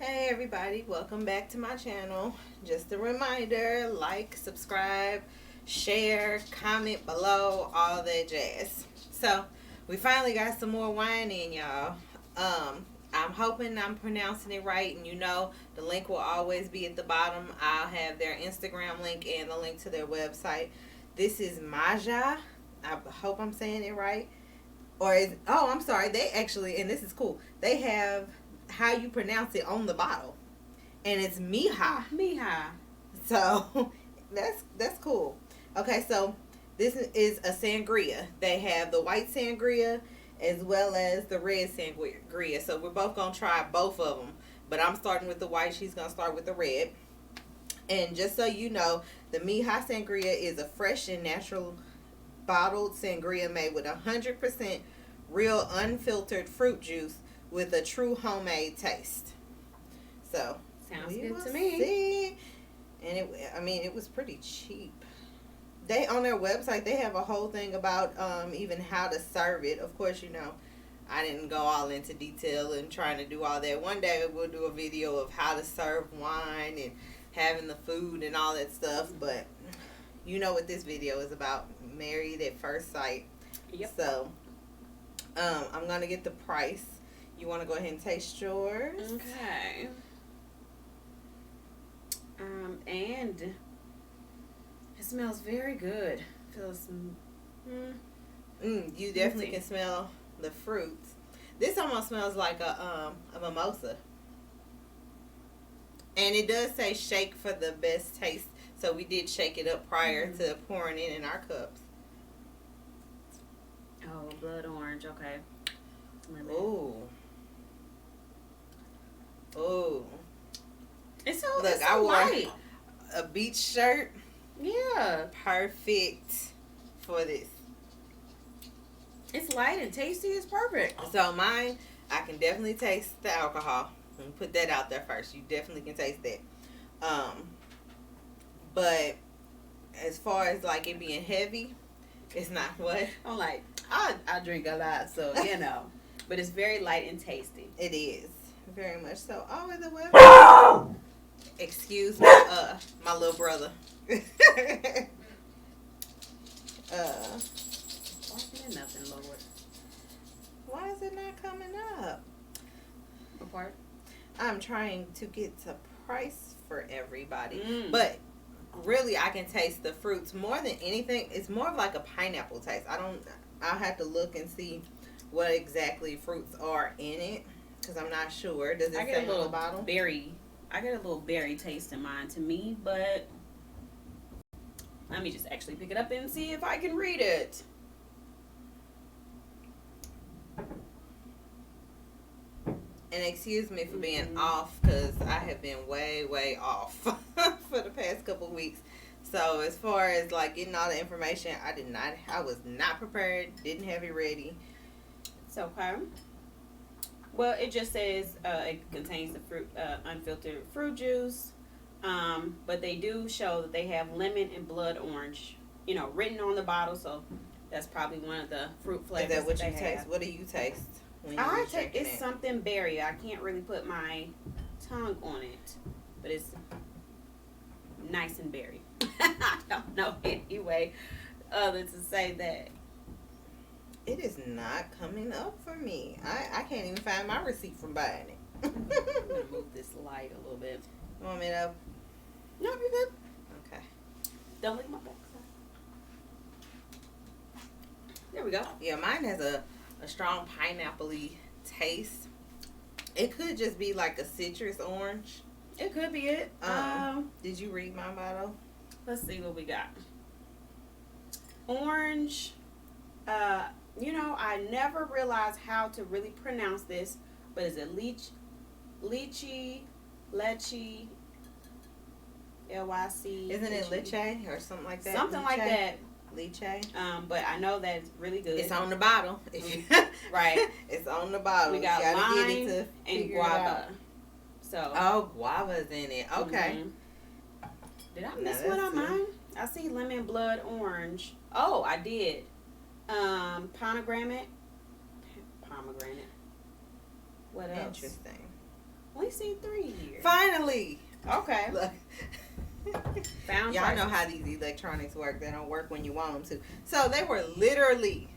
Hey everybody, welcome back to my channel. Just a reminder, like, subscribe, share, comment below, all that jazz. So, we finally got some more wine in, y'all. I'm hoping I'm pronouncing it right, and the link will always be at the bottom. I'll have their Instagram link and the link to their website. This is Mija. I hope I'm saying it right. I'm sorry, they actually, and this is cool, they have how you pronounce it on the bottle, and it's Mija. Mija. So that's cool. Okay, so this is a sangria. They have the white sangria as well as the red sangria. So we're both gonna try both of them, but I'm starting with the white. She's gonna start with the red. And just so you know, the Mija Sangria is a fresh and natural bottled sangria made with 100% real unfiltered fruit juice with a true homemade taste. So sounds good to me. See. And it was pretty cheap. They on their website they have a whole thing about even how to serve it. Of course, I didn't go all into detail and trying to do all that. One day we'll do a video of how to serve wine and having the food and all that stuff, but you know what this video is about, married at first sight. Yep. So I'm gonna get the price. You want to go ahead and taste yours? Okay. And it smells very good. Feels. You definitely can smell the fruits. This almost smells like a mimosa. And it does say shake for the best taste. So we did shake it up prior to pouring it in our cups. Oh, blood orange. Okay. Ooh. Ooh. It's so Look, it's so I wore light. a beach shirt. Yeah. Perfect for this. It's light and tasty. It's perfect. So mine, I can definitely taste the alcohol. Let me put that out there first. You definitely can taste that. But as far as like it being heavy, it's not what? I'm like, I drink a lot, so But it's very light and tasty. It is. Very much so. Oh, is it well? Excuse me, my little brother. Nothing, Lord. Why is it not coming up? What part? I'm trying to get a price for everybody. But really, I can taste the fruits. More than anything, it's more of like a pineapple taste. I'll have to look and see what exactly fruits are in it, because I'm not sure. Does it say on the bottle? I get a little berry taste in mine to me, but let me just actually pick it up and see if I can read it. And excuse me for being off, because I have been way, way off for the past couple of weeks. So as far as like getting all the information, I was not prepared, didn't have it ready. It's okay. Well, it just says it contains the fruit, unfiltered fruit juice. But they do show that they have lemon and blood orange, written on the bottle. So that's probably one of the fruit flavors. Is that what they you taste? have. What do you taste? I take it's something berry. I can't really put my tongue on it, but it's nice and berry. I don't know anyway, other to say that. It is not coming up for me. I can't even find my receipt from buying it. I'm gonna move this light a little bit. You want me to? No, you're good. Okay. Don't leave my back side. There we go. Yeah, mine has a strong pineapple-y taste. It could just be like a citrus orange. It could be it. Did you read my bottle? Let's see what we got. Orange. I never realized how to really pronounce this, but is it lychee, lychee, L-Y-C? Isn't it lychee or something like that? Something like that. Lychee. But I know that it's really good. It's on the bottle. Right. It's on the bottle. We got you gotta lime get it to and guava. So. Oh, guava's in it. Okay. Mm-hmm. Did I miss one on mine? I see lemon, blood, orange. Oh, I did. Pomegranate. What else? Interesting. Only seen 3 here. Finally. Okay. Look. Found Y'all know prices. how these electronics work. They don't work when you want them to. So they were literally,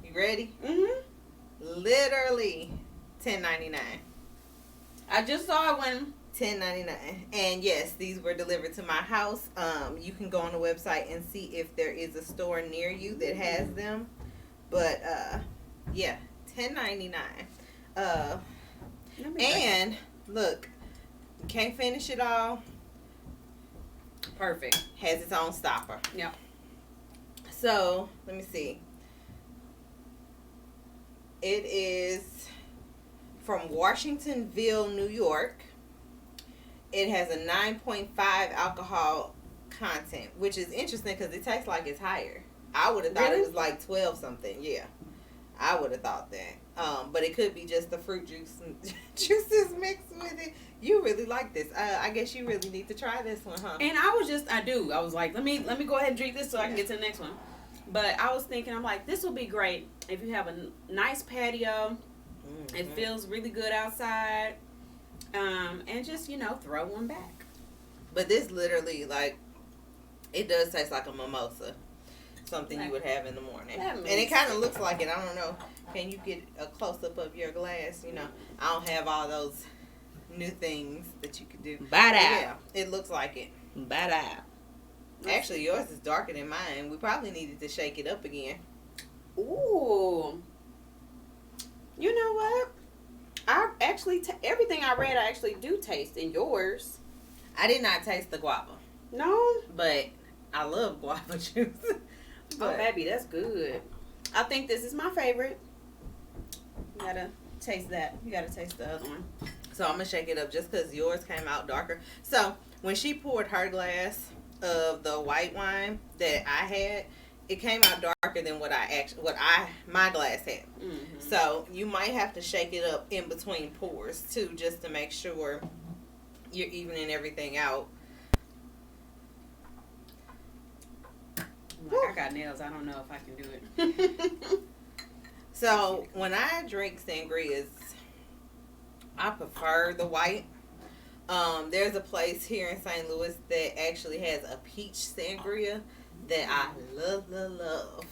you ready? Mm-hmm. Literally $10.99. I just saw it when. $10.99. And yes, these were delivered to my house. You can go on the website and see if there is a store near you that has them. But yeah, $10.99. And look, you can't finish it all. Perfect. Has its own stopper. Yep. So let me see. It is from Washingtonville, New York. It has a 9.5 alcohol content, which is interesting because it tastes like it's higher. I would have thought Really? it was like 12 something. Yeah, I would have thought that. But it could be just the fruit juice and juices mixed with it. You really like this. I guess you really need to try this one, huh? And I was like, let me go ahead and drink this so I can get to the next one. But I was thinking, I'm like, this will be great if you have a nice patio. Mm-hmm. It feels really good outside. And just, throw one back. But this literally, like, it does taste like a mimosa. Something you would have in the morning. And it kind of looks like it. I don't know. Can you get a close-up of your glass? I don't have all those new things that you could do. Bad out. Yeah, it looks like it. Bad out. Actually, yours is darker than mine. We probably needed to shake it up again. Ooh. You know what? I actually, everything I read, I actually do taste in yours. I did not taste the guava. No? But I love guava juice. Oh, baby, that's good. I think this is my favorite. You gotta taste that. You gotta taste the other one. So I'm gonna shake it up just because yours came out darker. So when she poured her glass of the white wine that I had, it came out darker than my glass had. Mm-hmm. So you might have to shake it up in between pours too, just to make sure you're evening everything out. I got nails. I don't know if I can do it. So when I drink sangrias, I prefer the white. There's a place here in St. Louis that actually has a peach sangria that I love.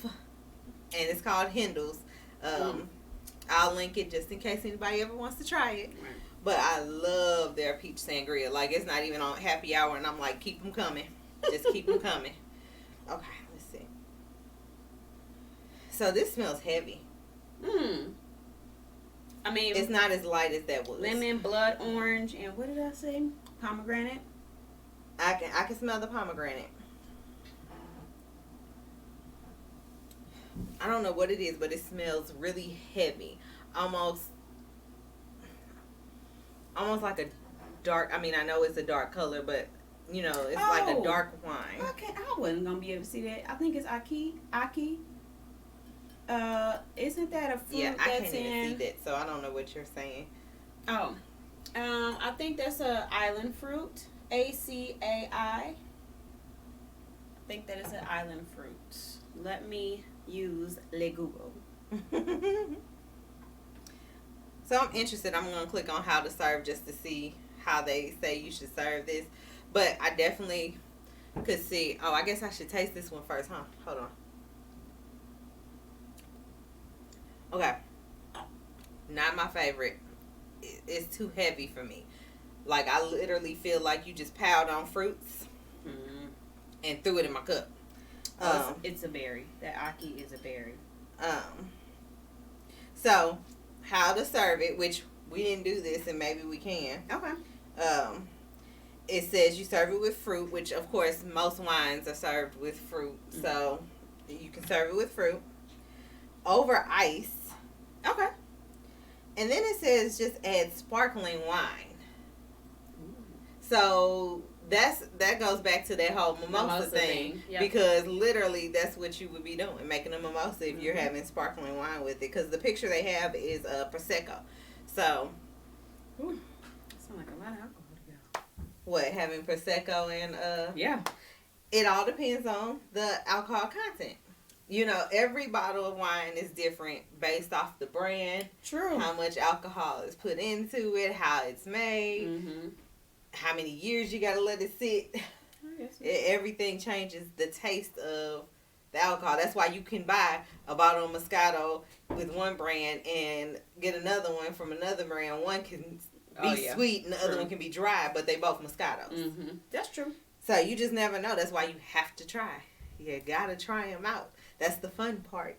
And it's called Hindel's. I'll link it just in case anybody ever wants to try it. Right. But I love their peach sangria. Like, it's not even on happy hour, and I'm like, keep them coming. Just keep them coming. Okay, let's see. So this smells heavy. I mean, it's not as light as that was. Lemon, blood orange, and what did I say? Pomegranate. I can smell the pomegranate. I don't know what it is, but it smells really heavy. Almost like a dark. I mean, I know it's a dark color, but it's like a dark wine. Okay, I wasn't gonna be able to see that. I think it's Aki. Isn't that a fruit? Yeah, I can't even see that, so I don't know what you're saying. Oh, I think that's a island fruit. ACAI. I think that is an island fruit. Let me use Le Google. So I'm interested. I'm going to click on how to serve just to see how they say you should serve this. But I definitely could see. Oh, I guess I should taste this one first, huh? Hold on. Okay. Not my favorite. It's too heavy for me. Like, I literally feel like you just piled on fruits and threw it in my cup. It's a berry. That Aki is a berry. So, how to serve it, which we didn't do this and maybe we can. Okay. It says you serve it with fruit, which of course most wines are served with fruit. Mm-hmm. So, you can serve it with fruit. Over ice. Okay. And then it says just add sparkling wine. So that goes back to that whole mimosa thing. Yep. Because literally that's what you would be doing, making a mimosa if you're having sparkling wine with it. Because the picture they have is Prosecco. So. That sounds like a lot of alcohol to go. What, having Prosecco and Yeah. It all depends on the alcohol content. You know, every bottle of wine is different based off the brand. True. How much alcohol is put into it, how it's made, Mm-hmm. how many years you gotta let it sit. Everything changes the taste of the alcohol. That's why you can buy a bottle of Moscato with one brand and get another one from another brand. One can be sweet and the other one can be dry, but they both Moscatos. Mm-hmm. That's true. So you just never know. That's why you have to try. You gotta try them out. That's the fun part.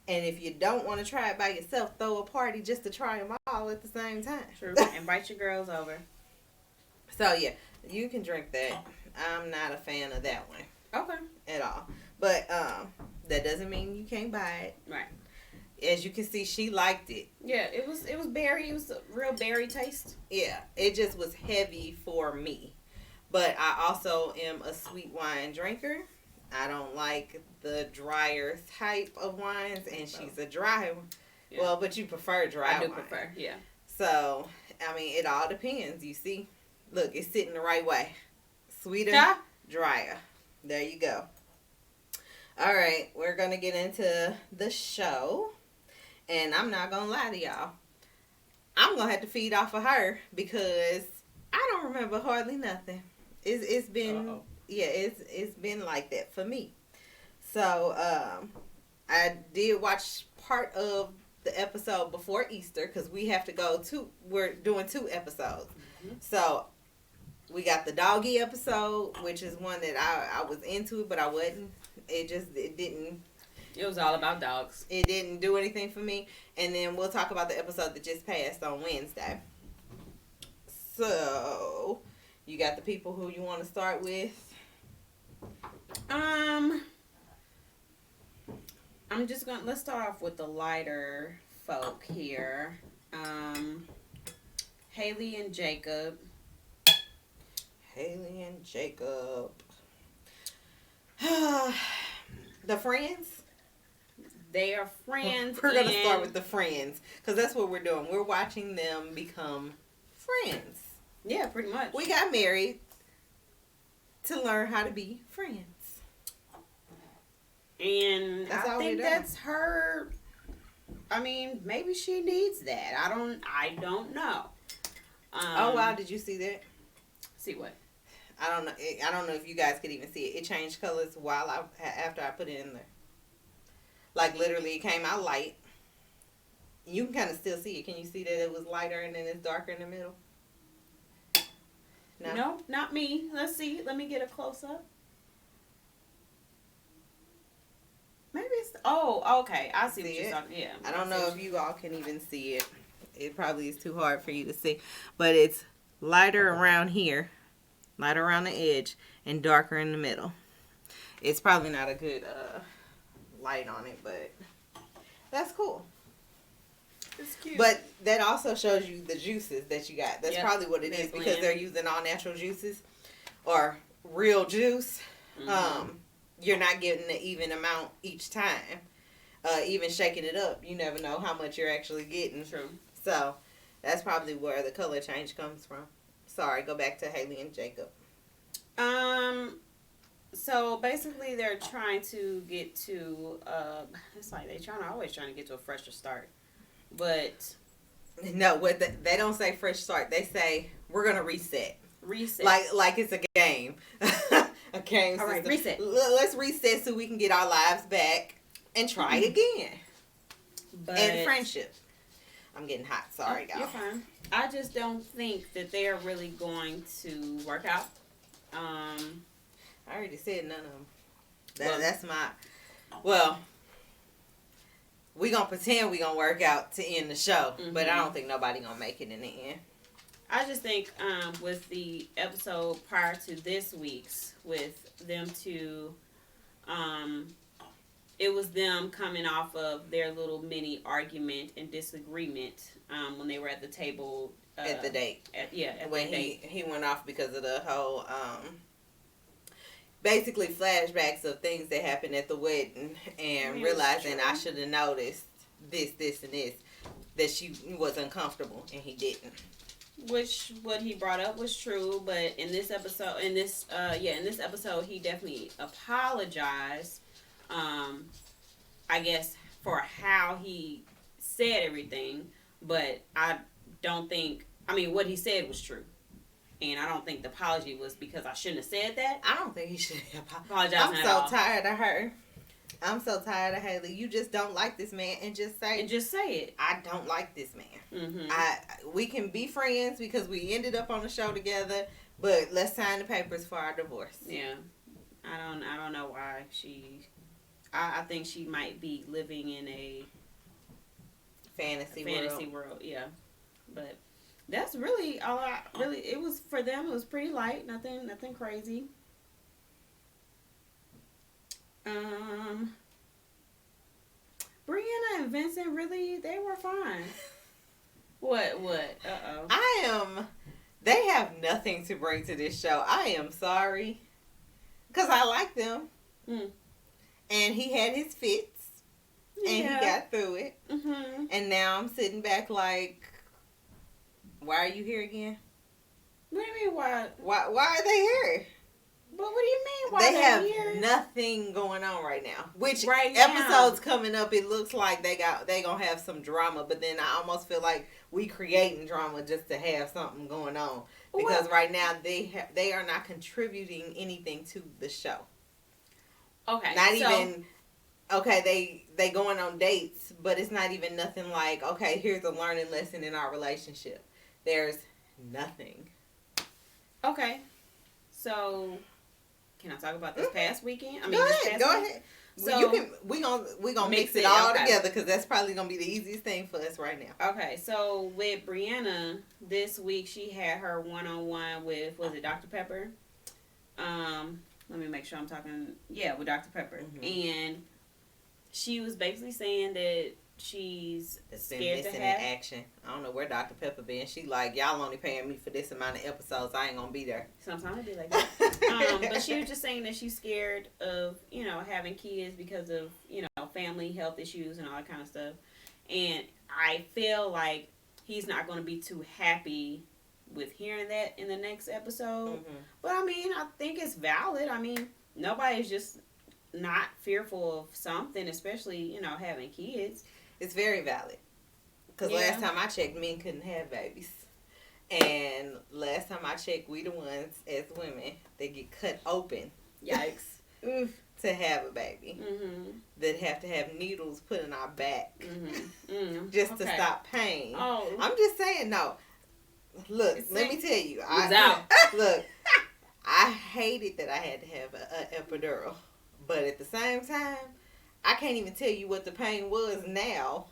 And if you don't want to try it by yourself, throw a party just to try them all at the same time. True. Invite your girls over. So yeah, you can drink that. I'm not a fan of that one. Okay. At all. But that doesn't mean you can't buy it. Right. As you can see, she liked it. Yeah, it was berry. It was a real berry taste. Yeah, it just was heavy for me. But I also am a sweet wine drinker. I don't like the drier type of wines, and she's a dry one. Yeah. Well, but you prefer dry wine. I do prefer, yeah. So, I mean, it all depends, you see. Look, it's sitting the right way. Sweeter, drier. There you go. All right, we're going to get into the show, and I'm not going to lie to y'all. I'm going to have to feed off of her because I don't remember hardly nothing. It's been... Yeah, it's been like that for me. So, I did watch part of the episode before Easter because we have to we're doing 2 episodes. Mm-hmm. So, we got the doggy episode, which is one that I was into, but I wasn't. It didn't. It was all about dogs. It didn't do anything for me. And then we'll talk about the episode that just passed on Wednesday. So, you got the people who you want to start with? Let's start off with the lighter folk here. Haley and Jacob. Haley and Jacob. The friends? They are friends. We're going to start with the friends because that's what we're doing. We're watching them become friends. Yeah, pretty much. We got married to learn how to be friends. And I think that's her. I mean, maybe she needs that. I don't know. Oh wow, did you see that? See what? I don't know. I don't know if you guys could even see it. It changed colors after I put it in there. Like literally, it came out light. You can kind of still see it. Can you see that it was lighter and then it's darker in the middle? No, not me. Let's see. Let me get a close up. Maybe it's... Oh, okay. I see what you're talking... Yeah. I don't know if you all can even see it. It probably is too hard for you to see. But it's lighter around here. Lighter around the edge. And darker in the middle. It's probably not a good light on it, but that's cool. It's cute. But that also shows you the juices that you got. That's probably what it is because they're using all natural juices or real juice. Mm-hmm. You're not getting the even amount each time. Even shaking it up, you never know how much you're actually getting. True. So that's probably where the color change comes from. Sorry, go back to Haley and Jacob. So basically, they're trying to get to. It's like always trying to get to a fresher start. But no, they don't say fresh start. They say we're gonna reset. Reset. Like it's a game. A game system. All right, reset. Let's reset so we can get our lives back and try again. And friendship. I'm getting hot. Sorry, guys. You're fine. I just don't think that they're really going to work out. I already said none of them. That's my. Well. We gonna pretend we gonna work out to end the show, but I don't think nobody gonna make it in the end. I just think with the episode prior to this week's, with them two, it was them coming off of their little mini argument and disagreement when they were at the table at the date. When he went off because of the whole basically flashbacks of things that happened at the wedding and realizing I should have noticed this, and this, that she was uncomfortable and he didn't. Which what he brought up was true, but in this episode, he definitely apologized I guess for how he said everything, but I don't think. I mean, what he said was true. And I don't think the apology was because I shouldn't have said that. I don't think he should apologize. I'm so tired of her. I'm so tired of Haley. You just don't like this man, and just say it. I don't like this man. Mm-hmm. We can be friends because we ended up on the show together, but let's sign the papers for our divorce. Yeah, I don't know why she. I think she might be living in a fantasy world. Yeah, but. That's really all it was for them. It was pretty light, nothing crazy. Brianna and Vincent they were fine. What? They have nothing to bring to this show. I am sorry. Because I like them. And he had his fits. Yeah. And he got through it. Mm-hmm. And now I'm sitting back like, why are you here again? What do you mean why? Why are they here? But what do you mean why they have here? Nothing going on right now. Which right episodes coming up, it looks like they gonna have some drama. But then I almost feel like we creating drama just to have something going on because right now they are not contributing anything to the show. Okay, not even. Okay, they going on dates, but it's not even nothing like, okay, here's a learning lesson in our relationship. There's nothing. Okay. So, can I talk about this past weekend? Go ahead. So we gonna mix it all together because that's probably gonna be the easiest thing for us right now. Okay, so with Brianna this week, she had her one-on-one with Dr. Pepper. Let me make sure I'm talking. Yeah, with Dr. Pepper, and she was basically saying that she's scared to have action. I don't know where Dr. Pepper been. She like, y'all only paying me for this amount of episodes. I ain't gonna be there. Sometimes it be like that. But she was just saying that she's scared of, having kids because of, family health issues and all that kind of stuff. And I feel like he's not going to be too happy with hearing that in the next episode. Mm-hmm. But I mean, I think it's valid. I mean, nobody's just not fearful of something, especially, having kids. It's very valid. Because last time I checked, men couldn't have babies. And last time I checked, we the ones, as women, that get cut open. Yikes. To have a baby. Mm-hmm. That have to have needles put in our back. Mm-hmm. Mm-hmm. Just to stop pain. Oh. I'm just saying, no. Look, let me tell you. Look, I hated that I had to have an epidural. But at the same time, I can't even tell you what the pain was now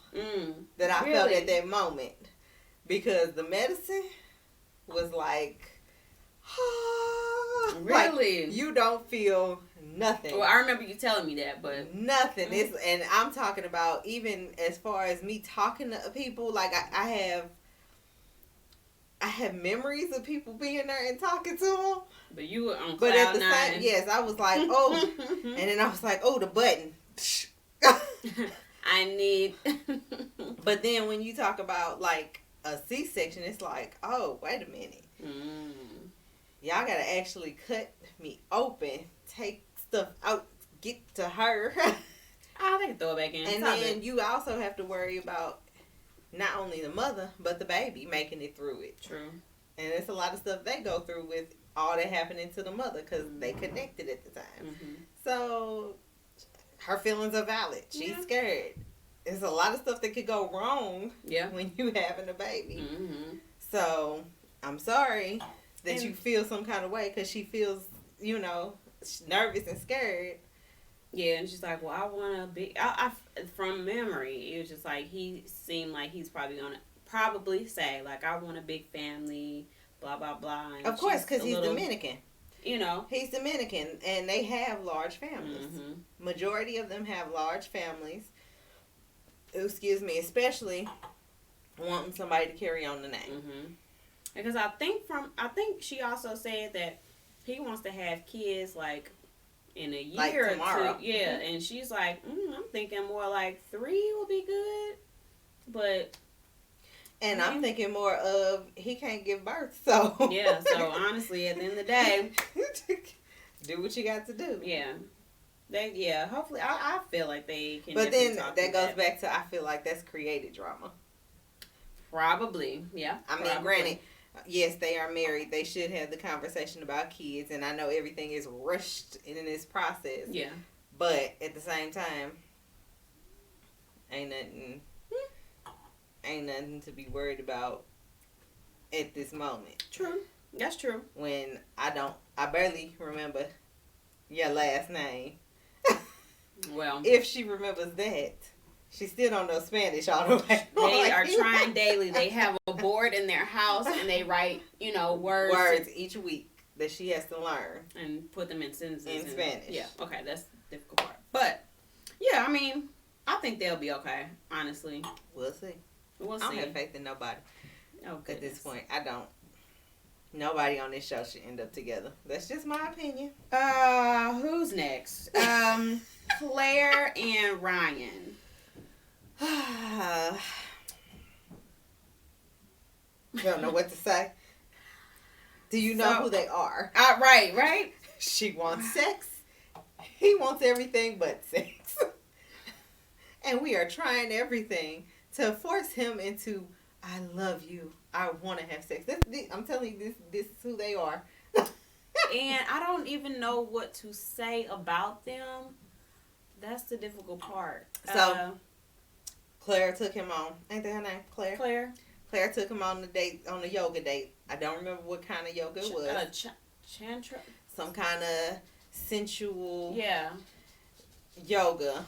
that I felt at that moment. Because the medicine was like, really? Like, you don't feel nothing. Well, I remember you telling me that, but nothing. And I'm talking about even as far as me talking to people, like I have memories of people being there and talking to them. But you were on But cloud at the nine. same, yes, I was like, oh, and then I was like, oh, the button. I need. But then when you talk about like a C-section, it's like, oh, wait a minute. Y'all gotta actually cut me open, take stuff out, get to her. They can throw it back in. And then you also have to worry about not only the mother, but the baby making it through it. True. And it's a lot of stuff they go through with all that happening to the mother because they connected at the time. Mm-hmm. So her feelings are valid. She's scared. There's a lot of stuff that could go wrong when you having a baby. Mm-hmm. So I'm sorry that you feel some kind of way because she feels, nervous and scared. Yeah, and she's like, well, I want a big... from memory, it was just like, he seemed like he's probably going to say, like, I want a big family, blah, blah, blah. And of course, because he's Dominican. He's Dominican, and they have large families. Mm-hmm. Majority of them have large families. Excuse me, especially wanting somebody to carry on the name. Mm-hmm. Because I think she also said that he wants to have kids, like, in a year tomorrow. or two. Yeah, and she's like, I'm thinking more like 3 will be good. But... And I'm thinking more of, he can't give birth, so... Yeah, so honestly, at the end of the day... do what you got to do. Yeah. Hopefully, I feel like they can. But then talk that goes back to, I feel like that's created drama. Probably, yeah. I mean, granted, yes, they are married. They should have the conversation about kids, and I know everything is rushed in this process. Yeah. But at the same time, ain't nothing to be worried about at this moment. True. That's true. When I barely remember your last name. Well, if she remembers that, she still don't know Spanish all the way. They are trying daily. They have a board in their house and they write, words each week that she has to learn and put them in sentences in Spanish. Yeah, okay, that's the difficult part. But yeah, I mean, I think they'll be okay. Honestly, we'll see. We'll see. I don't have faith in nobody. Oh, at this point, I don't. Nobody on this show should end up together. That's just my opinion. Who's next? Claire and Ryan. Don't know what to say. Do you know who they are? Right. She wants sex. He wants everything but sex. And we are trying everything to force him into, I love you. I want to have sex. I'm telling you, this is who they are. And I don't even know what to say about them. That's the difficult part. So, Claire took him on. Ain't that her name? Claire. Claire took him on the yoga date. I don't remember what kind of yoga it was. Chantra. Some kind of sensual. Yeah. Yoga.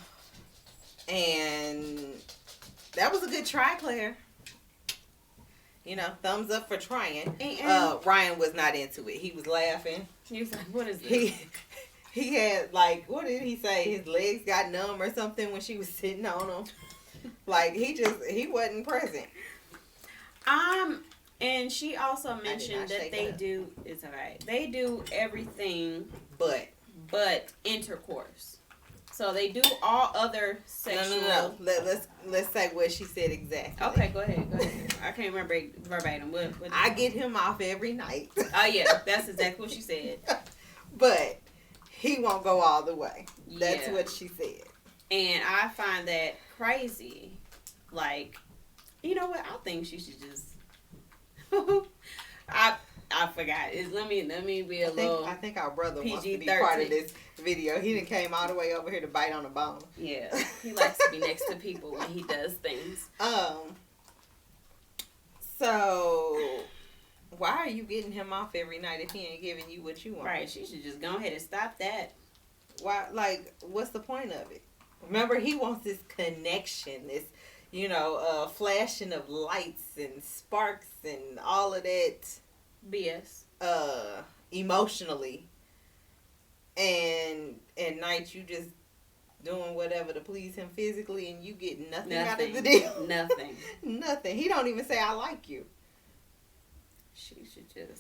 And that was a good try, Claire. Thumbs up for trying. And Ryan was not into it. He was laughing. He was like, what is this? He had, what did he say? His legs got numb or something when she was sitting on him. He wasn't present. And she also mentioned that they do, it's alright, they do everything but intercourse. So they do all other sexual. No. Let's say what she said exactly. Okay, go ahead. I can't remember verbatim. What I get him off every night. Oh yeah, that's exactly what she said. But he won't go all the way. That's what she said. And I find that crazy. You know what? I think she should just. I forgot. Let me be a little. I think our brother PG-13. wants to be part of this video. He done came all the way over here to bite on a bone. Yeah, he likes to be next to people when he does things. So why are you getting him off every night if he ain't giving you what you want? Right. She should just go ahead and stop that. Why? What's the point of it? Remember, he wants this connection, this flashing of lights and sparks and all of that. BS. Emotionally. And at night you just doing whatever to please him physically and you get nothing out of the deal. Nothing. Nothing. He don't even say, I like you. She should just...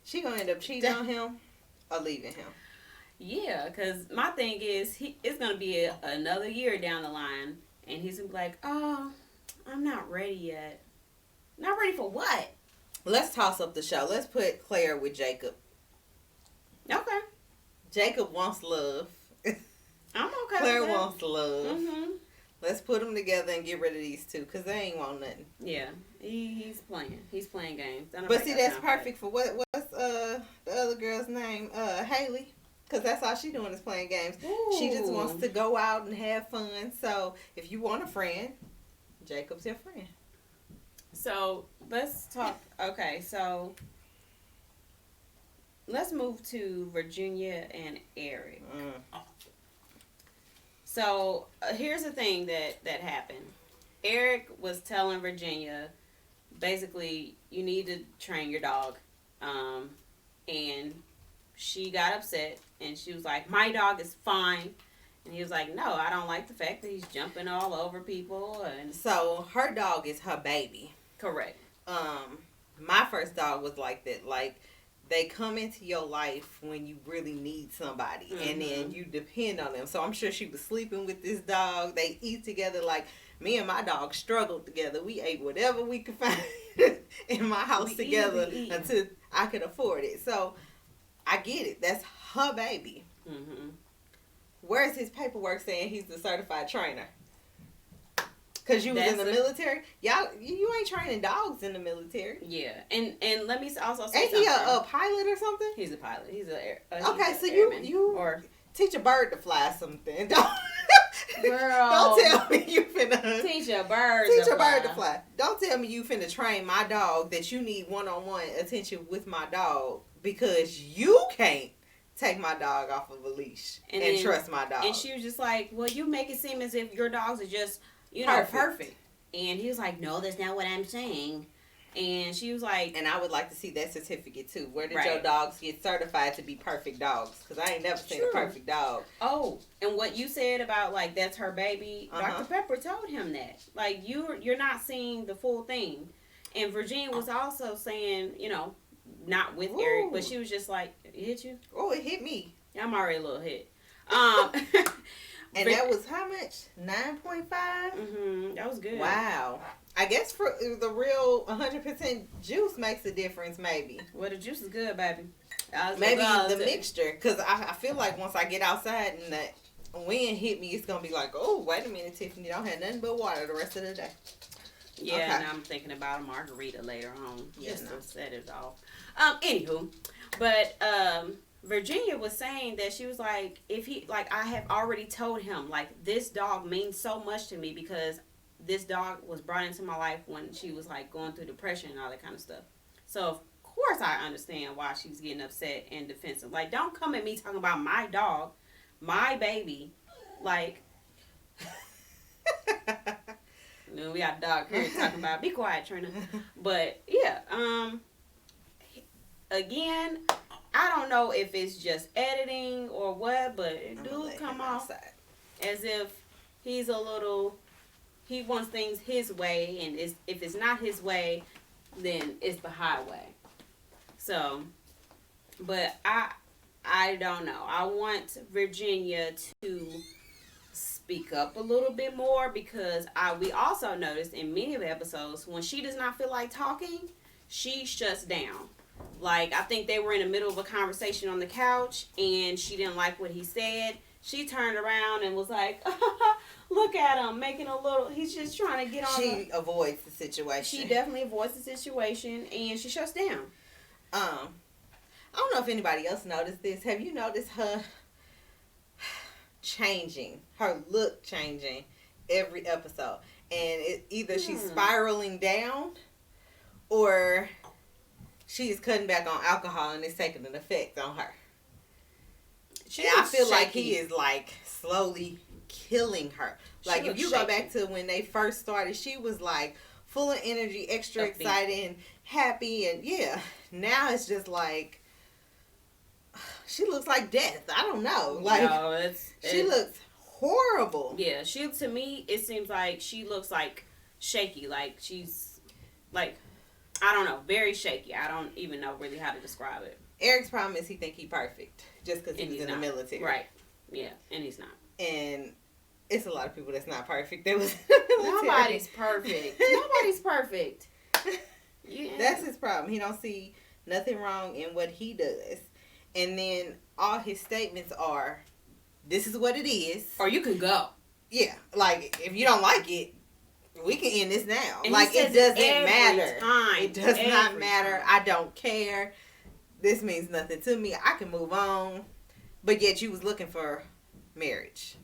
She gonna end up cheating on him or leaving him. Yeah, because my thing is, it's going to be another year down the line, and he's going to be like, oh, I'm not ready yet. Not ready for what? Let's toss up the show. Let's put Claire with Jacob. Okay. Jacob wants love. I'm okay. Claire wants love. Mm-hmm. Let's put them together and get rid of these two, because they ain't want nothing. Yeah. He's playing. He's playing games. But see, that's perfect for what's the other girl's name? Haley. Because that's all she's doing is playing games. Ooh. She just wants to go out and have fun. So if you want a friend, Jacob's your friend. So let's talk. Okay, so let's move to Virginia and Eric. So here's the thing that happened. Eric was telling Virginia, basically, you need to train your dog. And she got upset. And she was like, my dog is fine. And he was like, no, I don't like the fact that he's jumping all over people. And so her dog is her baby. Correct. My first dog was like that. They come into your life when you really need somebody. Mm-hmm. And then you depend on them. So I'm sure she was sleeping with this dog. They eat together. Me and my dog struggled together. We ate whatever we could find in my house together until I could afford it. So I get it. That's her baby. Mm-hmm. Where's his paperwork saying he's the certified trainer? Because you was in the military. Y'all, you ain't training dogs in the military. Yeah, and let me also say ain't something. He a pilot or something? He's a pilot. He's okay, so airman. you or teach a bird to fly something. Don't, girl, don't tell me you finna teach a bird to fly. Don't tell me you finna train my dog that you need one-on-one attention with my dog because you can't take my dog off of a leash and trust my dog. And she was just like, well, you make it seem as if your dogs are just, you know, perfect. And he was like, no, that's not what I'm saying. And she was like... And I would like to see that certificate, too. Where did your dogs get certified to be perfect dogs? Because I ain't never seen a perfect dog. Oh, and what you said about, like, that's her baby, Dr. Pepper told him that. Like, you're not seeing the full thing. And Virginia was also saying, you know, not with Eric, but she was just like, it hit you? Oh, it hit me. I'm already a little hit. And that was how much? 9.5? Mm-hmm. That was good. Wow. I guess for the real 100% juice makes a difference, maybe. Well, the juice is good, baby. Maybe the mixture. Because I feel like once I get outside and that wind hit me, it's going to be like, oh, wait a minute, Tiffany. Don't have nothing but water the rest of the day. Yeah, okay. And I'm thinking about a margarita later on. Just to set it off. Anywho. But, Virginia was saying that she was like, I have already told him, like, this dog means so much to me because this dog was brought into my life when she was, like, going through depression and all that kind of stuff. So, of course, I understand why she's getting upset and defensive. Like, don't come at me talking about my dog, my baby. Like, we got a dog here talking about, be quiet, Trina. But, yeah, again, I don't know if it's just editing or what, but it do come off as if he's he wants things his way, and if it's not his way, then it's the highway. So, but I don't know. I want Virginia to speak up a little bit more because we also noticed in many of the episodes when she does not feel like talking, she shuts down. Like, I think they were in the middle of a conversation on the couch, and she didn't like what he said. She turned around and was like, look at him, making a little, he's just trying to get on. She avoids the situation. She definitely avoids the situation, and she shuts down. I don't know if anybody else noticed this. Have you noticed her changing, her look changing every episode? And either she's spiraling down, or she's cutting back on alcohol and it's taking an effect on her. And I feel like he is like slowly killing her. Like if you go back to when they first started, she was like full of energy, extra excited and happy, and now it's just like she looks like death. I don't know. Like she looks horrible. Yeah, to me it seems like she looks like shaky, like she's like, I don't know, very shaky. I don't even know really how to describe it. Eric's problem is he think he perfect just because he was in the military. Right. Yeah, and he's not. And it's a lot of people that's not perfect. That was in the military. Nobody's perfect. Nobody's perfect. Yeah. That's his problem. He don't see nothing wrong in what he does. And then all his statements are, this is what it is. Or you can go. Yeah. Like, if you don't like it, we can end this now. And like, it doesn't matter. Time. It does not matter. I don't care. This means nothing to me. I can move on. But yet you was looking for marriage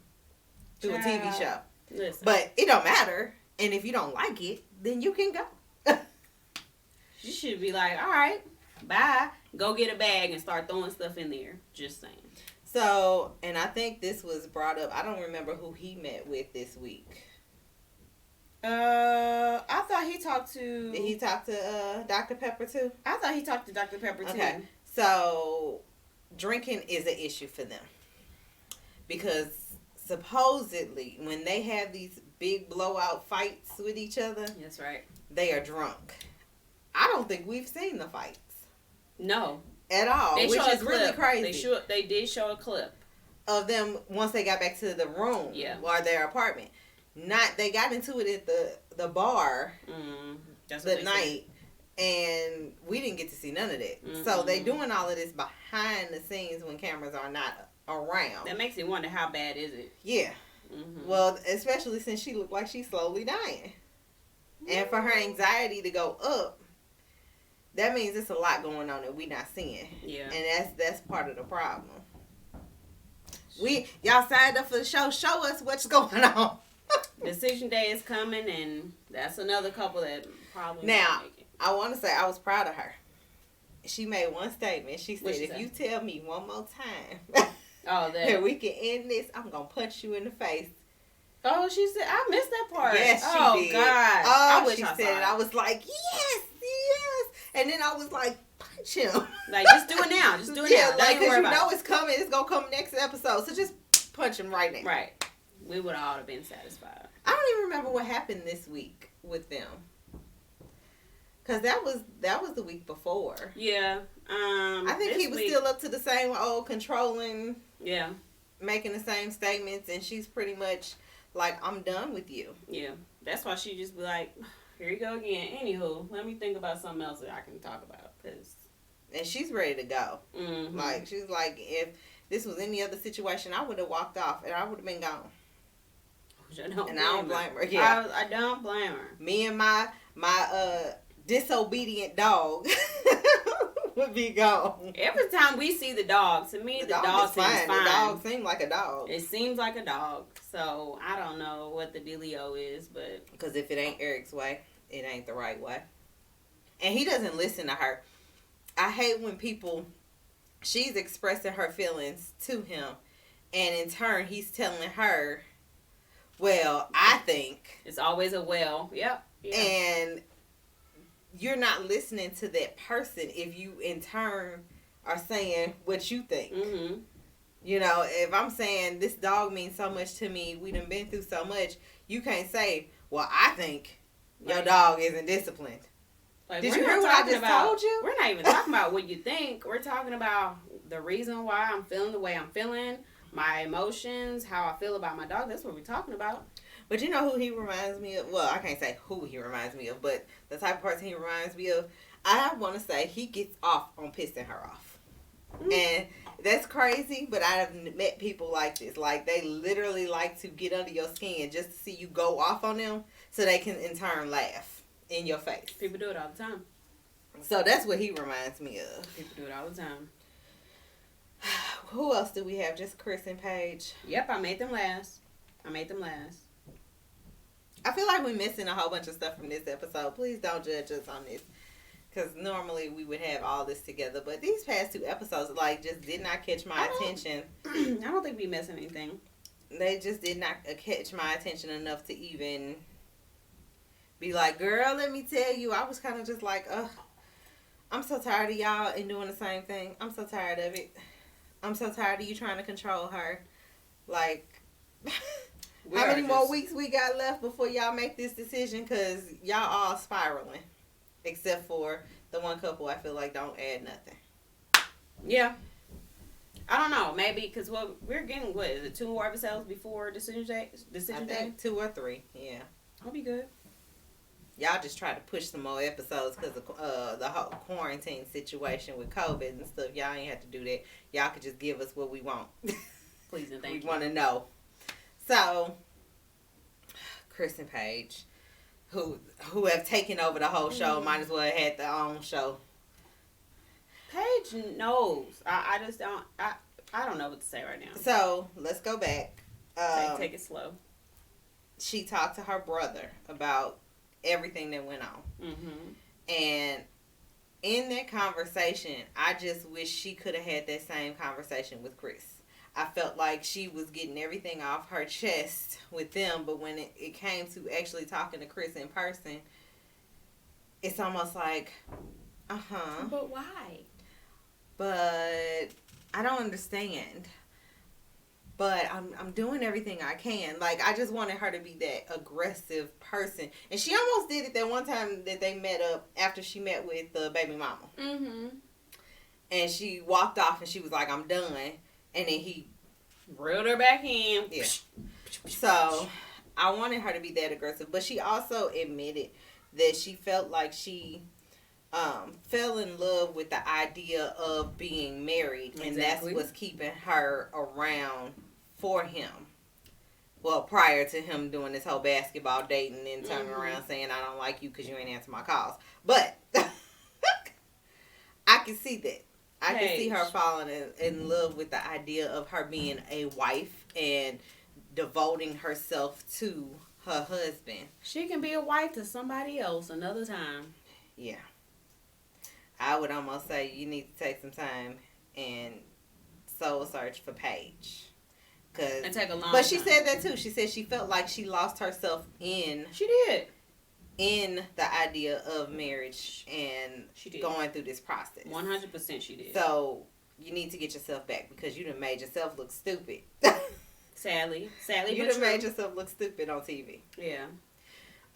through a TV show. Listen. But it don't matter. And if you don't like it, then you can go. You should be like, all right, bye. Go get a bag and start throwing stuff in there. Just saying. So, and I think this was brought up. I don't remember who he met with this week. I thought he talked to... Did he talk to Dr. Pepper too? I thought he talked to Dr. Pepper too. Okay. So, drinking is an issue for them. Because supposedly, when they have these big blowout fights with each other... That's right. They are drunk. I don't think we've seen the fights. No. At all. Which is really crazy. They did show a clip. Of them once they got back to the room. Yeah. Or their apartment. They got into it at the bar that's the night, And we didn't get to see none of that. Mm-hmm. So they doing all of this behind the scenes when cameras are not around. That makes me wonder, how bad is it? Yeah. Mm-hmm. Well, especially since she looked like she's slowly dying. And for her anxiety to go up, that means it's a lot going on that we not seeing. Yeah. And that's part of the problem. Y'all signed up for the show. Show us what's going on. Decision day is coming, and that's another couple that probably Now, won't make it. I want to say I was proud of her. She made one statement. She said, What'd she if say? you tell me one more time Oh, that we can end this, I'm going to punch you in the face. Oh, she said, I missed that part. Yes, she oh, did. God. Oh, I wish she I said saw it. I was like, yes. And then I was like, punch him. Like, just do it now. Just do it now. Don't like, even worry because you about know it's coming. It's going to come next episode. So just punch him right now. Right. We would all have been satisfied. I don't even remember what happened this week with them. Because that was the week before. Yeah. I think he was still up to the same old controlling. Yeah. Making the same statements, and she's pretty much like, I'm done with you. Yeah. That's why she just be like, here you go again. Anywho, let me think about something else that I can talk about. And she's ready to go. Mm-hmm. Like, she's like, if this was any other situation, I would have walked off, and I would have been gone. I don't And I don't blame her. Yeah. I don't blame her. Me and my disobedient dog would be gone. Every time we see the dog, to me, the dog seems fine. The dog seems like a dog. It seems like a dog. So, I don't know what the dealio is, but... Because if it ain't Eric's way, it ain't the right way. And he doesn't listen to her. I hate when she's expressing her feelings to him, and in turn, he's telling her, well, I think. It's always a well. Yep. Yeah. And you're not listening to that person if you, in turn, are saying what you think. Mm-hmm. You know, if I'm saying this dog means so much to me, we done been through so much, you can't say, well, I think your dog isn't disciplined. Like, Did you hear what I just told you? We're not even talking about what you think. We're talking about the reason why I'm feeling the way I'm feeling, my emotions, how I feel about my dog. That's what we're talking about. But you know who he reminds me of? Well, I can't say who he reminds me of, but the type of person he reminds me of, I want to say he gets off on pissing her off. Mm-hmm. And that's crazy, but I've met people like this. Like, they literally like to get under your skin just to see you go off on them so they can, in turn, laugh in your face. People do it all the time. So that's what he reminds me of. People do it all the time. Who else do we have? Just Chris and Paige. Yep, I made them last. I feel like we're missing a whole bunch of stuff from this episode. Please don't judge us on this. Because normally we would have all this together. But these past 2 episodes, like, just did not catch my attention. I don't think we missed anything. They just did not catch my attention enough to even be like, girl, let me tell you. I was kind of just like, ugh. I'm so tired of y'all and doing the same thing. I'm so tired of it. I'm so tired of you trying to control her. Like, how many more weeks we got left before y'all make this decision? Because y'all all spiraling. Except for the one couple I feel like don't add nothing. Yeah. I don't know. Maybe because we're getting, what is it, 2 more episodes before decision day? I think 2 or 3. Yeah. I'll be good. Y'all just try to push some more episodes because of the whole quarantine situation with COVID and stuff. Y'all ain't have to do that. Y'all could just give us what we want. Please and thank you. We want to know. So, Chris and Paige, who have taken over the whole show, might as well have had their own show. Paige knows. I just don't. I don't know what to say right now. So let's go back. Take it slow. She talked to her brother about everything that went on. Mm-hmm. And in that conversation, I just wish she could have had that same conversation with Chris. I felt like she was getting everything off her chest with them, but when it came to actually talking to Chris in person, it's almost like, But why? But I don't understand. But I'm doing everything I can. Like, I just wanted her to be that aggressive person. And she almost did it that one time that they met up after she met with the baby mama. Mm-hmm. And she walked off and she was like, I'm done. And then he reeled her back in. Yeah. So, I wanted her to be that aggressive. But she also admitted that she felt like she fell in love with the idea of being married, and that's Exactly. what's keeping her around for him. Well, prior to him doing this whole basketball dating and turning around saying, I don't like you because you ain't answer my calls. But I can see that. I can see her falling in love with the idea of her being a wife and devoting herself to her husband. She can be a wife to somebody else another time. Yeah. I would almost say you need to take some time and soul search for Paige. And take a long But she time. said that too. She said she felt like she lost herself in She did. in the idea of marriage and She did. going through this process. 100% she did. So you need to get yourself back because you done made yourself look stupid. Sadly, You but done true. made yourself look stupid on TV. Yeah.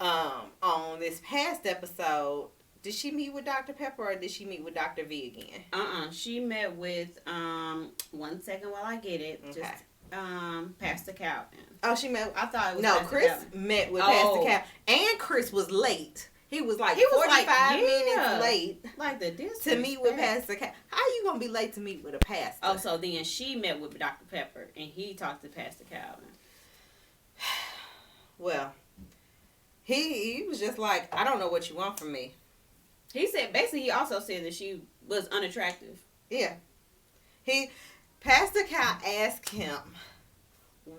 On this past episode, did she meet with Dr. Pepper or did she meet with Dr. V again? She met with 1 second while I get it. Okay. Just Pastor Calvin. Oh, she met. I thought it was No, Pastor Chris Calvin. met with Oh. Pastor Calvin, and Chris was late. He was like He was 45 like, yeah. minutes late Like the distance. to meet with Pastor Calvin. How you gonna be late to meet with a pastor? Oh, so then she met with Dr. Pepper and he talked to Pastor Calvin. Well, he was just like, I don't know what you want from me. He said, basically, he also said that she was unattractive. Yeah. Pastor Cal asked him,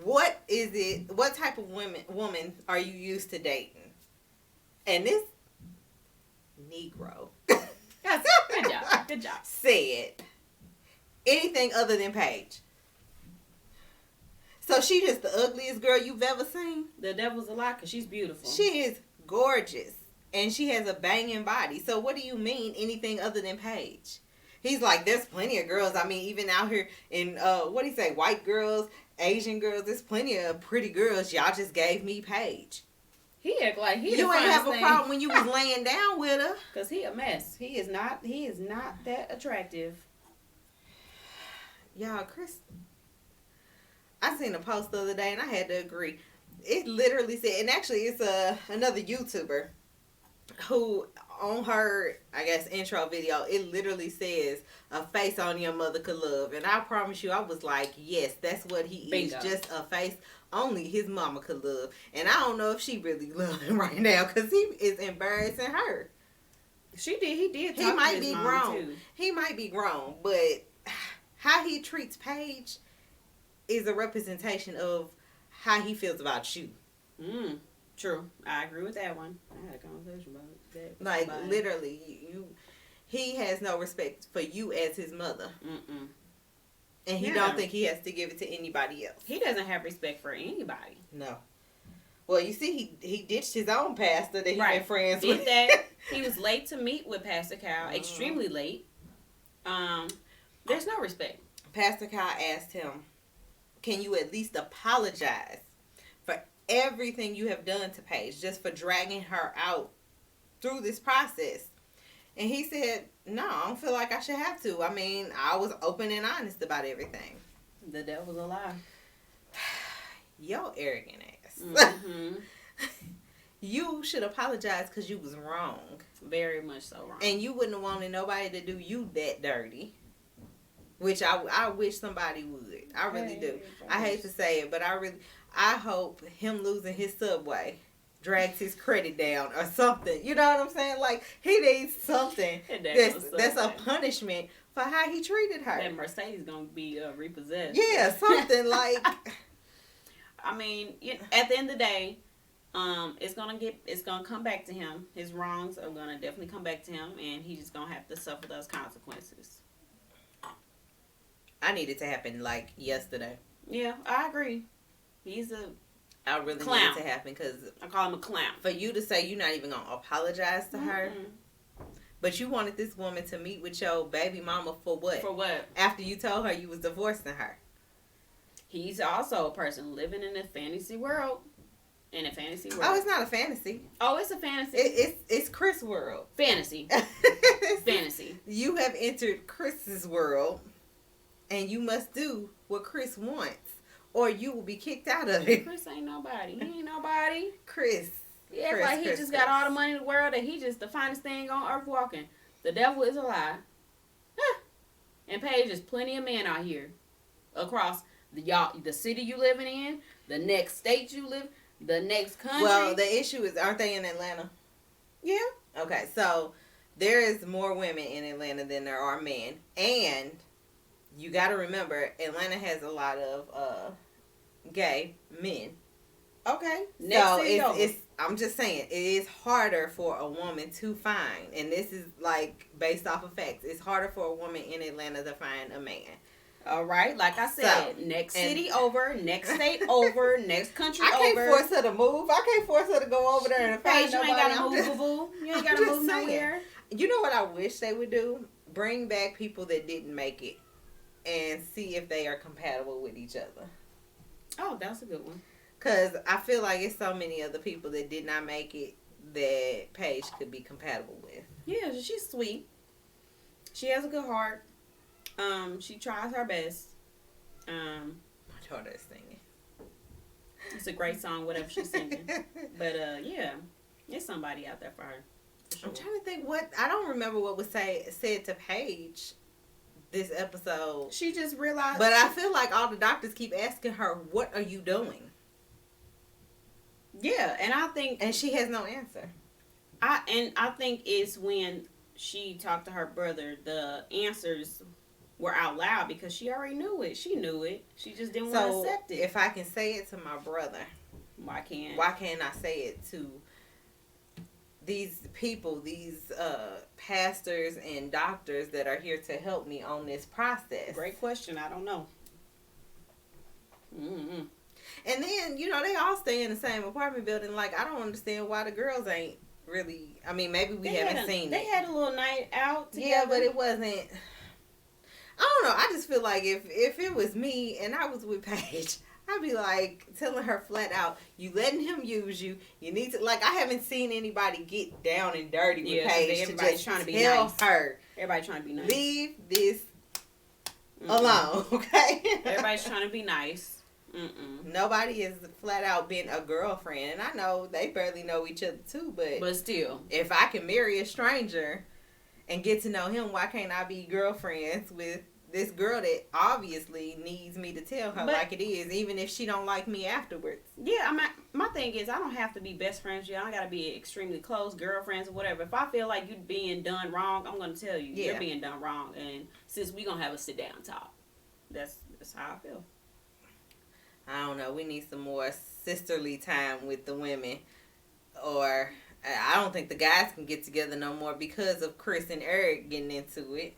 what type of woman are you used to dating? And this Negro Yes, good job. Good job. said anything other than Paige. So she just the ugliest girl you've ever seen? The devil's a lie because she's beautiful. She is gorgeous. And she has a banging body. So what do you mean anything other than Paige? He's like, there's plenty of girls. I mean, even out here in, what do you say, white girls, Asian girls, there's plenty of pretty girls. Y'all just gave me Paige. He act like he You ain't have a problem when you was laying down with her. Because he a mess. He is not that attractive. Y'all, Chris, I seen a post the other day and I had to agree. It literally said, and actually it's another YouTuber who on her, I guess, intro video, it literally says a face only your mother could love. And I promise you, I was like, yes, that's what he Bingo. is. Just a face only his mama could love. And I don't know if she really love him right now because he is embarrassing her. He did talk He might to his be mom, grown. too. He might be grown, but how he treats Paige is a representation of how he feels about you. True. I agree with that one. I had a conversation about that. Like, literally, he has no respect for you as his mother. And he don't think he has to give it to anybody else. He doesn't have respect for anybody. No. Well, you see, he ditched his own pastor that he been friends Did with. that. He was late to meet with Pastor Cal. Extremely late. There's no respect. Pastor Kyle asked him, can you at least apologize for everything you have done to Paige, just for dragging her out through this process? And he said, no, I don't feel like I should have to. I mean, I was open and honest about everything. The devil's a lie. Yo, arrogant ass. Mm-hmm. You should apologize because you was wrong. Very much so wrong. And you wouldn't have wanted nobody to do you that dirty. Which I wish somebody would. I really do. I hate to say it, but I hope him losing his Subway drags his credit down or something. You know what I'm saying? Like, he needs something that's a punishment for how he treated her. That Mercedes gonna be repossessed. Yeah, something like. I mean, at the end of the day, it's gonna come back to him. His wrongs are gonna definitely come back to him, and he's just gonna have to suffer those consequences. I need it to happen like yesterday. Yeah, I agree. He's I really clown. need it to happen because I call him a clown. for you to say you're not even gonna apologize to her, but you wanted this woman to meet with your baby mama for what? For what? After you told her you was divorcing her. He's also a person living in a fantasy world. In a fantasy world. Oh, it's not a fantasy. Oh, it's a fantasy. It's Chris' world. Fantasy. Fantasy. You have entered Chris's world, and you must do what Chris wants, or you will be kicked out of it. Chris ain't nobody. He ain't nobody. Chris. Yeah, like he just got all the money in the world and he just the finest thing on earth walking. The devil is a lie. And Paige, there's plenty of men out here across the city you living in, the next state you live, the next country. Well, the issue is, aren't they in Atlanta? Yeah. Okay, so there is more women in Atlanta than there are men, and you got to remember, Atlanta has a lot of gay men. Okay. So it's I'm just saying, it is harder for a woman to find, and this is like based off of facts. It's harder for a woman in Atlanta to find a man. All right, like I said, next city over, next state over, next country over. I can't force her to move. I can't force her to go over there and find Paige, you nobody. ain't gotta move, boo. You ain't gotta move nowhere. You know what I wish they would do? Bring back people that didn't make it, and see if they are compatible with each other. Oh, that's a good one. Because I feel like it's so many other people that did not make it that Paige could be compatible with. Yeah, she's sweet. She has a good heart. She tries her best. My daughter is singing. It's a great song, whatever she's singing. But yeah, there's somebody out there for her. For sure. I'm trying to think I don't remember what was said to Paige this episode. She just realized. But I feel like all the doctors keep asking her, "What are you doing?" Yeah, and I think, and she has no answer. I think it's when she talked to her brother, the answers were out loud because she already knew it. She knew it. She just didn't want to accept it. If I can say it to my brother, why can't I say it to these people, these pastors and doctors that are here to help me on this process? Great question. I don't know. Mm-hmm. And then, they all stay in the same apartment building. Like, I don't understand why the girls ain't really... I mean, maybe we haven't seen it. They had a little night out together. Yeah, but it wasn't... I don't know. I just feel like if it was me and I was with Paige, I'd be like telling her flat out, you letting him use you. You need to... Like, I haven't seen anybody get down and dirty with Paige. Everybody's trying to be tell nice. her. Everybody trying to be nice. Leave this alone, okay? Everybody's trying to be nice. Nobody has flat out been a girlfriend, and I know they barely know each other too. But still, if I can marry a stranger and get to know him, why can't I be girlfriends with this girl that obviously needs me to tell her like it is, even if she don't like me afterwards? Yeah, my thing is I don't have to be best friends. I don't gotta be extremely close girlfriends or whatever. If I feel like you being done wrong, I'm gonna tell you you're being done wrong, and since we gonna have a sit down talk, that's how I feel. I don't know. We need some more sisterly time with the women. Or I don't think the guys can get together no more because of Chris and Eric getting into it.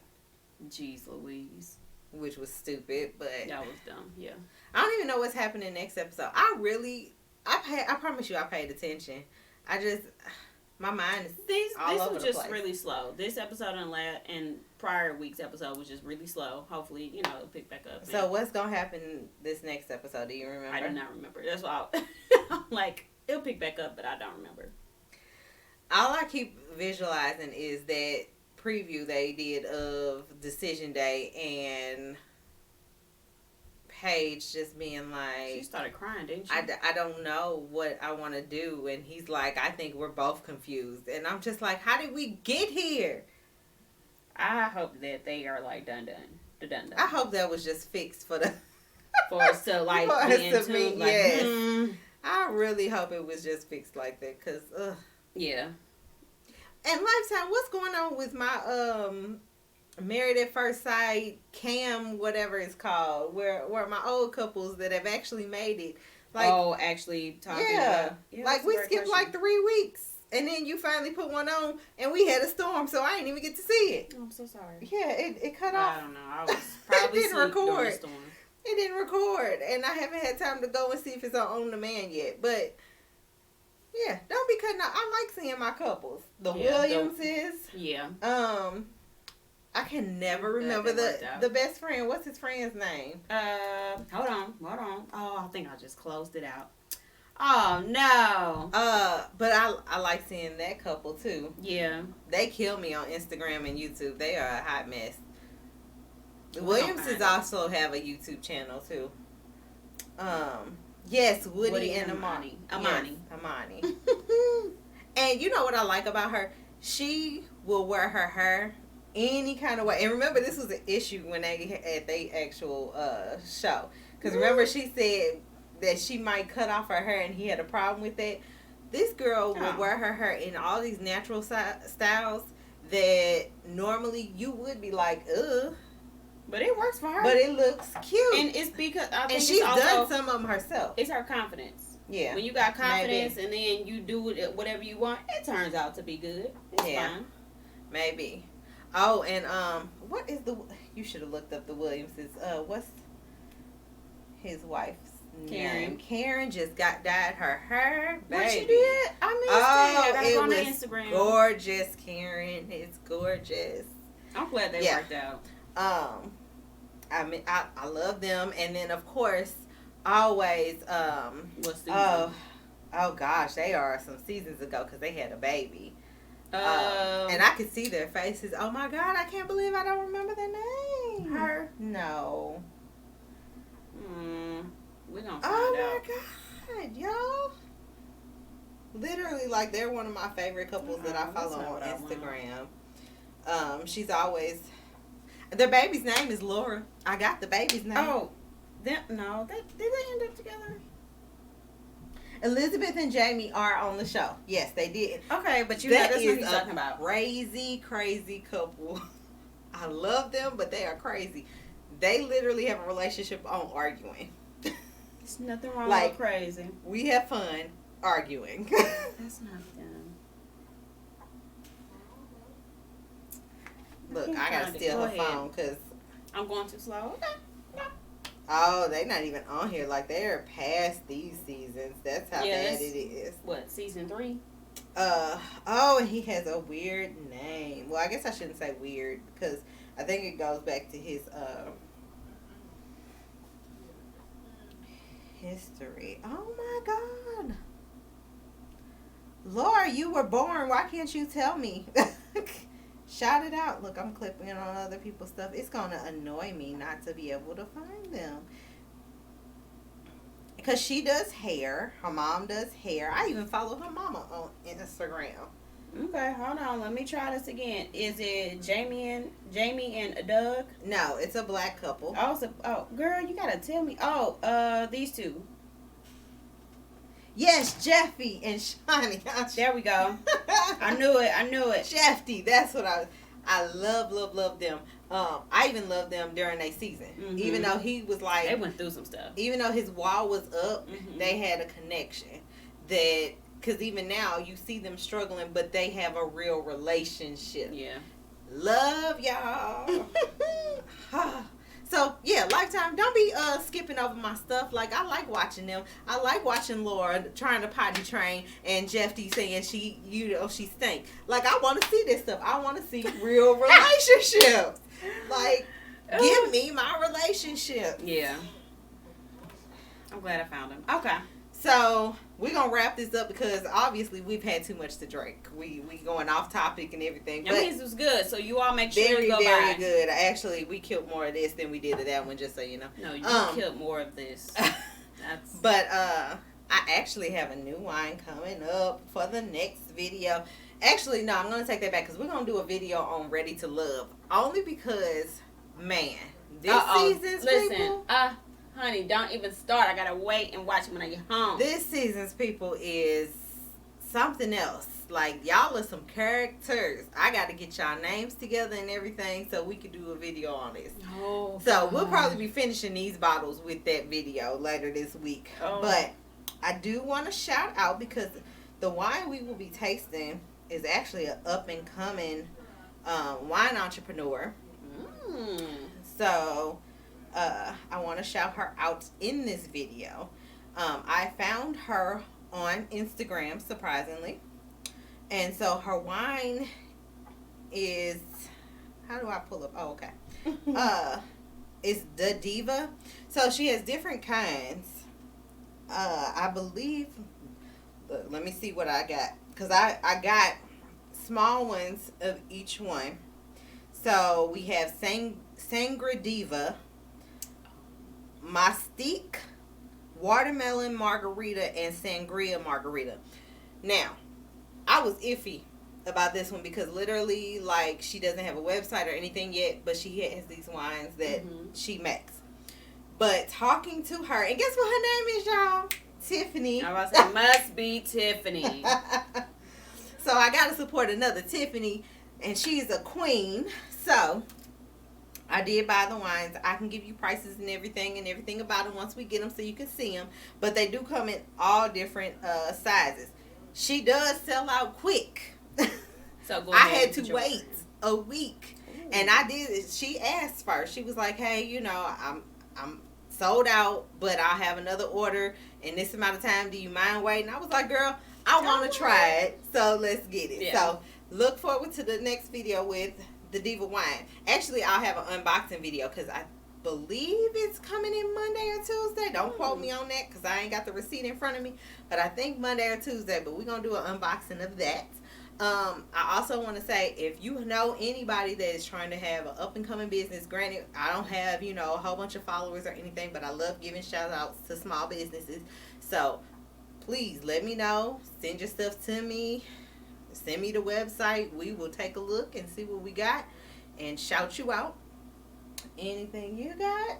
Jeez Louise. Which was stupid, but... That was dumb, yeah. I don't even know what's happening next episode. I promise you I paid attention. My mind is all over the place. This was just really slow. This episode and prior week's episode was just really slow. Hopefully, it'll pick back up. So what's going to happen this next episode? Do you remember? I do not remember. That's why I'm like, it'll pick back up, but I don't remember. All I keep visualizing is that preview they did of Decision Day and Paige just being like... She started crying, didn't she? I don't know what I want to do. And he's like, I think we're both confused. And I'm just like, how did we get here? I hope that they are like done. I hope that was just fixed for us to like be in tune. Like, yes. I really hope it was just fixed like that. Because, yeah. And Lifetime, what's going on with my Married at First Sight, Cam, whatever it's called, where my old couples that have actually made it, like, actually talking about, yeah, like we skipped like 3 weeks, and then you finally put one on, and we had a storm, so I didn't even get to see it. Oh, I'm so sorry. Yeah, it cut off. I don't know. I was probably it didn't record. During the storm. It didn't record, and I haven't had time to go and see if it's on demand yet, but. Yeah, don't be cutting out. I like seeing my couples. The Williamses. Yeah. I can never remember the best friend. What's his friend's name? Hold on. Oh, I think I just closed it out. Oh no. But I like seeing that couple too. Yeah. They kill me on Instagram and YouTube. They are a hot mess. The Williamses also have a YouTube channel too. Yes, Woody and Amani. Amani. Yes, Amani. And you know what I like about her? She will wear her hair any kind of way. And remember, this was an issue when they at their actual show. Because remember, she said that she might cut off her hair, and he had a problem with that. This girl will wear her hair in all these natural styles that normally you would be like, ugh. But it works for her. But it looks cute. And it's because I think and she's done some of them herself. It's her confidence. Yeah. When you got confidence and then you do whatever you want, it turns out to be good. It's fine. Maybe. Oh, and what is you should have looked up the Williamses. What's his wife's name? Karen just dyed her hair. Baby. What you did? I missed it. I was on Instagram. Gorgeous, Karen. It's gorgeous. I'm glad they worked out. I mean, I love them, and then of course, always what season? Oh gosh, they are some seasons ago because they had a baby. And I could see their faces. Oh my God, I can't believe I don't remember their name. Her? No. We're gonna find out. Oh my God, y'all. Literally, like, they're one of my favorite couples that I follow on Instagram. She's always... Their baby's name is Laura. I got the baby's name. Oh. Did they end up together? Elizabeth and Jamie are on the show. Yes, they did. Okay, but that's what you're talking about. Crazy couple. I love them, but they are crazy. They literally have a relationship on arguing. There's nothing wrong with crazy. We have fun arguing. That's not them. Look, I gotta steal her phone because I'm going too slow. Okay. Oh, they're not even on here. Like, they're past these seasons. That's how bad it is. What, season 3? Oh, and he has a weird name. Well, I guess I shouldn't say weird because I think it goes back to his history. Oh my God. Laura, you were born. Why can't you tell me? Shout it out. Look, I'm clipping on other people's stuff. It's going to annoy me not to be able to find them. Because she does hair. Her mom does hair. I even follow her mama on Instagram. Okay, hold on. Let me try this again. Is it Jamie and Doug? No, it's a black couple. Oh, girl, you got to tell me. Oh, these two. Yes, Jeffy and Shawnee. There we go. I knew it. Jeffy, that's what I love them. I even love them during their season. Mm-hmm. Even though he was like... They went through some stuff. Even though his wall was up, they had a connection. Because even now, you see them struggling, but they have a real relationship. Yeah. Love y'all. So, yeah, Lifetime, don't be skipping over my stuff. Like, I like watching them. I like watching Laura trying to potty train and Jeffy saying she stink. Like, I want to see this stuff. I want to see real relationships. Like, give me my relationship. Yeah. I'm glad I found him. Okay. So, we're going to wrap this up because obviously we've had too much to drink. We going off topic and everything. But this was good, so you all make sure you go very by. Good. Actually, we killed more of this than we did of that one, just so you know. No, you killed more of this. But I actually have a new wine coming up for the next video. Actually, no, I'm going to take that back because we're going to do a video on Ready to Love. Only because, man, this season's people... Honey, don't even start. I gotta wait and watch it when I get home. This season's people is something else. Like, y'all are some characters. I gotta get y'all names together and everything so we can do a video on this. Oh, so we'll probably be finishing these bottles with that video later this week. Oh. But I do want to shout out because the wine we will be tasting is actually an up and coming wine entrepreneur. So I want to shout her out in this video. I found her on Instagram, surprisingly. And so her wine is, how do I pull up? Oh, okay. It's the Diva. So she has different kinds. I believe, look, let me see what I got. Because I got small ones of each one. So we have Sangria Diva, Mastique, Watermelon Margarita, and Sangria Margarita. Now, I was iffy about this one because literally, like, she doesn't have a website or anything yet, but she has these wines that she makes. But talking to her, and guess what her name is, y'all? Tiffany. I was saying, must be Tiffany. So I got to support another Tiffany, and she's a queen. So I did buy the wines. I can give you prices and everything about them once we get them so you can see them. But they do come in all different sizes. She does sell out quick. So go I ahead. had to wait a week. Ooh. And I did. She asked first. She was like, hey, you know, I'm sold out, but I'll have another order in this amount of time. Do you mind waiting? I was like, girl, I want to try it. So let's get it. Yeah. So look forward to the next video with the Diva wine. Actually, I'll have an unboxing video because I believe it's coming in Monday or Tuesday. Don't quote me on that because I ain't got the receipt in front of me. But I think Monday or Tuesday. But we're going to do an unboxing of that. I also want to say, if you know anybody that is trying to have an up-and-coming business, granted, I don't have, you know, a whole bunch of followers or anything, but I love giving shout-outs to small businesses. So please let me know. Send your stuff to me. Send me the website. We will take a look and see what we got and shout you out. Anything you got?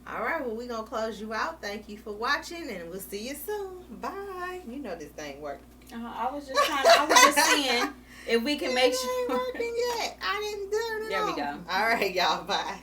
All right, well, we're going to close you out. Thank you for watching, and we'll see you soon. Bye. You know this thing works. I was just seeing if we can make sure. It ain't working yet. I didn't do it. There we go. All right, y'all. Bye.